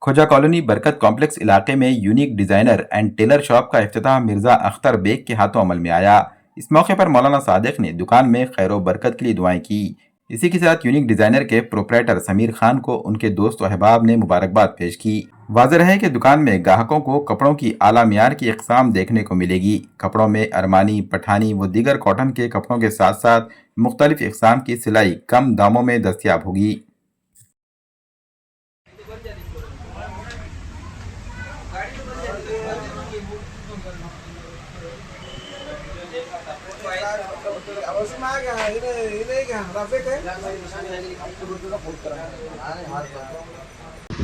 खोजा कॉलोनी बरकत कॉम्प्लेक्स इलाके में unique designer and Taylor shop का इफ्तिताह मिर्जा अख्तर बेग के हाथों अमल में आया। इस मौके पर मौलाना सादिक ने दुकान में खैर बरकत के लिए दुआएं की। इसी के साथ यूनिक डिजाइनर के प्रोपराइटर समीर खान को उनके दोस्त व अहबाब ने मुबारकबाद पेश की। वाज़ेह है कि दुकान में ग्राहकों को कपड़ों की आला मियार की इकसाम देखने को मिलेगी। कपड़ों में अरमानी, पठानी व दीगर कॉटन के कपड़ों के साथ साथ मुख्तलिफ इकसाम की सिलाई कम दामों में दस्तियाब होगी।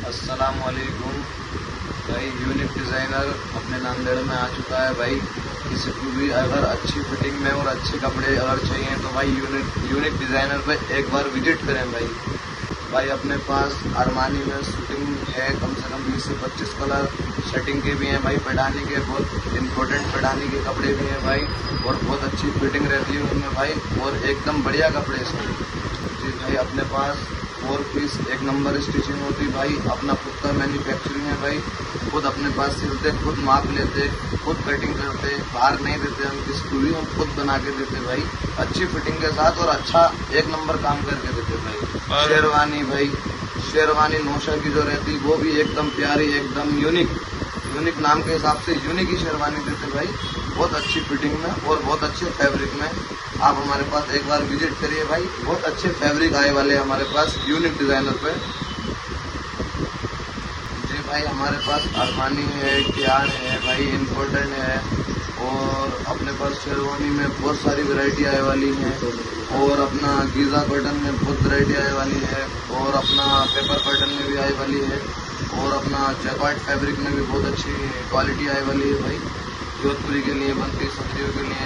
अस्सलाम वालेकुम भाई। यूनिक डिज़ाइनर अपने नांदेड़ में आ चुका है भाई। किसी को भी अगर अच्छी फिटिंग में और अच्छे कपड़े अगर चाहिए तो भाई यूनिक डिज़ाइनर पे एक बार विजिट करें भाई। भाई अपने पास अरमानी में शूटिंग है कम से कम 20 से 25 कलर शर्टिंग के भी हैं भाई। पठानी के बहुत इम्पोर्टेंट पठानी के कपड़े भी हैं भाई और बहुत अच्छी फिटिंग रहती है उनमें भाई और एकदम बढ़िया कपड़े इसमें जी भाई। अपने पास 4 पीस एक नंबर स्टिचिंग होती भाई। अपना खुद का मैन्युफैक्चरिंग है भाई। खुद अपने पास सिलते, खुद माप लेते, खुद कटिंग करते, बाहर नहीं देते हम किसी को भी, हम खुद बना के देते भाई अच्छी फिटिंग के साथ और अच्छा एक नंबर काम करके देते भाई। शेरवानी भाई, शेरवानी नौशा की जो रहती वो भी एकदम प्यारी, एकदम यूनिक नाम के हिसाब से यूनिक ही शेरवानी देते भाई बहुत अच्छी फिटिंग में और बहुत अच्छे फैब्रिक में। आप हमारे पास एक बार विजिट करिए भाई। बहुत अच्छे फैब्रिक आए वाले हैं हमारे पास यूनिक डिज़ाइनर पे जी भाई। हमारे पास अरमानी है, कियान है भाई, इम्पोर्टेंट है और अपने पास शेरवानी में बहुत सारी वैरायटी आए वाली है और अपना गीज़ा कॉटन में बहुत वैरायटी आए वाली है और अपना पेपर कॉटन में भी आए वाली है और अपना जैकार्ड फैब्रिक में भी बहुत अच्छी क्वालिटी आए वाली है भाई। जोधपुरी के लिए बनती, सत्रियों के लिए